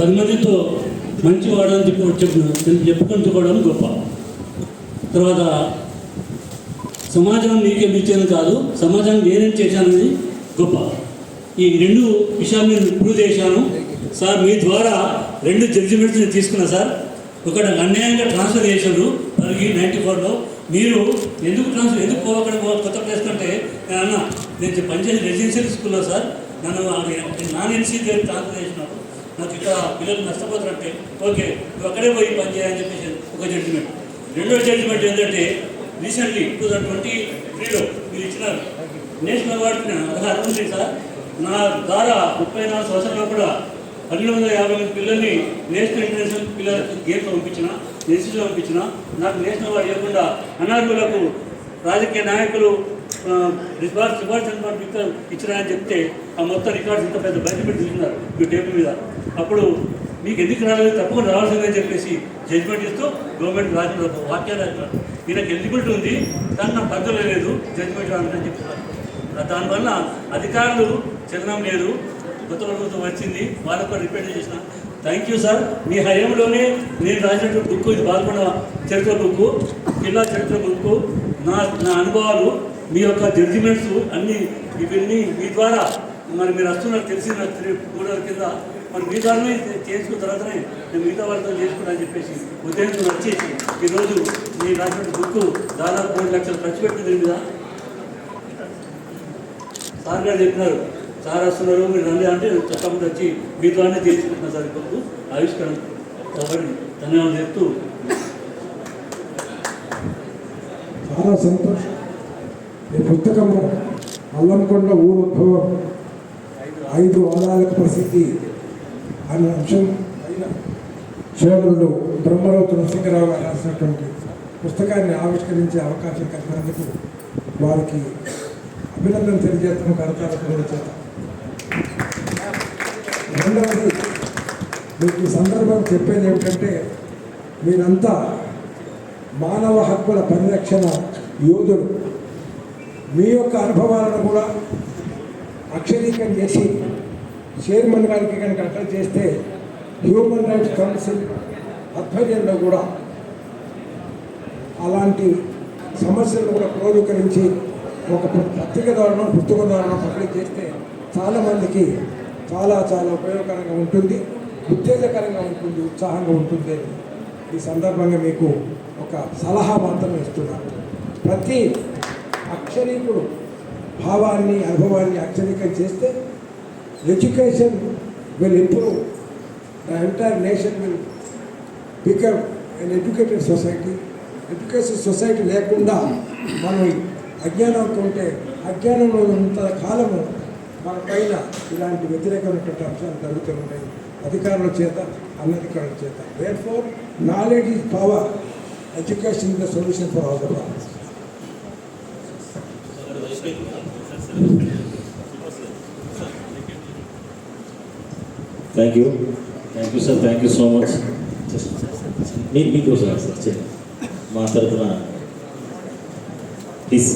10 మందితో మంచి వాడని చెప్పుకుంటుకోవడం గొప్ప. తర్వాత సమాజం నీకే ఇచ్చేది కాదు, సమాజాన్ని నేనేం చేశానని గొప్ప. ఈ 2 విషయాలు నేను ప్రూవ్ చేశాను సార్. మీ ద్వారా 2 జడ్జిమెంట్స్ నేను తీసుకున్నా సార్. ఒకటి అన్యాయంగా ట్రాన్స్ఫర్ చేశారు 94లో. మీరు ఎందుకు అక్కడ కొత్త ప్లేస్ కంటే నేను నేను పనిచేసి రెసిడెన్షియల్ స్కూల్లో సార్ నన్ను నాన్ ఎన్సీ ట్రాన్స్ఫర్ చేసినారు. నాకు ఇక్కడ పిల్లలు నష్టపోతారంటే ఓకే నువ్వు అక్కడే పోయి పని చేయాలని చెప్పేసి ఒక జడ్జిమెంట్. రెండో జడ్జిమెంట్ ఏంటంటే రీసెంట్లీ 2023లో మీరు ఇచ్చినారు నేషనల్ అవార్డుకి అర్హత ఉంది సార్. నా ద్వారా 34 సంవత్సరాలు కూడా 1250 మంది పిల్లల్ని నేషనల్ ఇంటర్నేషనల్ పిల్లలకి గేమ్స్ పంపించిన, ఎన్సీసీలో పంపించిన. నాకు నేషనల్ అవార్డు ఇవ్వకుండా అనార్హులకు రాజకీయ నాయకులు సిఫార్సు ఇచ్చినారని చెప్తే ఆ మొత్తం రికార్డ్స్ ఇంత పెద్ద బయట పెట్టి చూస్తున్నారు ఈ టేబుల్ మీద. అప్పుడు మీకు ఎందుకు రాలేదు, తప్పకుండా రావాల్సిందని చెప్పేసి జడ్జిమెంట్ ఇస్తూ గవర్నమెంట్ రాసిన వాక్యాలు అంటారు. ఈయనకు ఎలిజిబిలిటీ ఉంది కానీ నాకు పద్ధతులు లేదు జడ్జిమెంట్ రావాలని చెప్తున్నారు. దానివల్ల అధికారులు చలనం లేదు. కొత్త ప్రభుత్వం వచ్చింది, వాళ్ళకు రిపేర్ చేసిన. Thank you sir. మీ హయాంలోనే నేను రాసినటువంటి బుక్ ఇది బాల్కొండ చరిత్ర బుక్, జిల్లా చరిత్ర బుక్. నా అనుభవాలు మీ యొక్క జడ్జిమెంట్స్ అన్నీ ఇవన్నీ మీ ద్వారా మరి మీరు వస్తున్నారు తెలిసిన 3 రోజుల కింద మరి మీ ద్వారానే చేసుకున్న తర్వాతనే నేను మిగతా వాళ్ళతో చేసుకున్నా అని చెప్పేసి ఉద్దేశంతో వచ్చేసి ఈరోజు మీరు రాసినటువంటి బుక్ దాదాపు 3 లక్షలు ఖర్చు పెట్టింది మీద. సార్ గారు చెప్పినారు సార్ వస్తున్నారు మీరు రండి అంటే తప్పకుండా వచ్చి మీ ద్వారానే తీసుకుంటున్నారు సార్ బుక్ ఆవిష్కరణ. కాబట్టి ధన్యవాదాలు చెప్తూ చాలా సంతోషం. ఈ పుస్తకము అల్లంకొండ ఊరుద్భవం 5 వారాలకు ప్రసిద్ధి అనే అంశం పైన సోదరుడు బ్రహ్మరావు నరసింహరావు గారు రాసినటువంటి పుస్తకాన్ని ఆవిష్కరించే అవకాశం కలిగినందుకు వారికి అభినందన తెలియజేస్తున్న కరతాళ చేత. రెండవది మీకు ఈ సందర్భం చెప్పేది ఏమిటంటే మీరంతా మానవ హక్కుల పరిరక్షణ యోధులు. మీ యొక్క అనుభవాలను కూడా అక్షరీకం చేసి చైర్మన్ గారికి కనుక అటాచ్ చేస్తే హ్యూమన్ రైట్స్ కౌన్సిల్ ఆధ్వర్యంలో కూడా అలాంటి సమస్యలను కూడా క్రోడీకరించి ఒక పత్రిక ద్వారా పుస్తకం ద్వారా పబ్లిక్ చేస్తే చాలామందికి చాలా ఉపయోగకరంగా ఉంటుంది, ఉత్తేజకరంగా ఉంటుంది, ఉత్సాహంగా ఉంటుంది. ఈ సందర్భంగా మీకు ఒక సలహా మాత్రమే ఇస్తున్నాను. ప్రతి అక్షరీకుడు భావాన్ని అనుభవాన్ని అక్షరీకం చేస్తే education will improve, the entire nation will become an educated society. Education society లేకుండా మనం అజ్ఞానంతో ఉంటే అజ్ఞానంలో ఉన్నంత కాలము మన పైన ఇలాంటి వ్యతిరేకమైనటువంటి అంశాలు జరుగుతూ ఉంటాయి అధికారుల చేత అనధికారుల చేత. Therefore knowledge is power, education is the solution for all the problems. Thank you sir, thank you so much. మీకోసం సార్ మా తరఫున ప్లీజ్.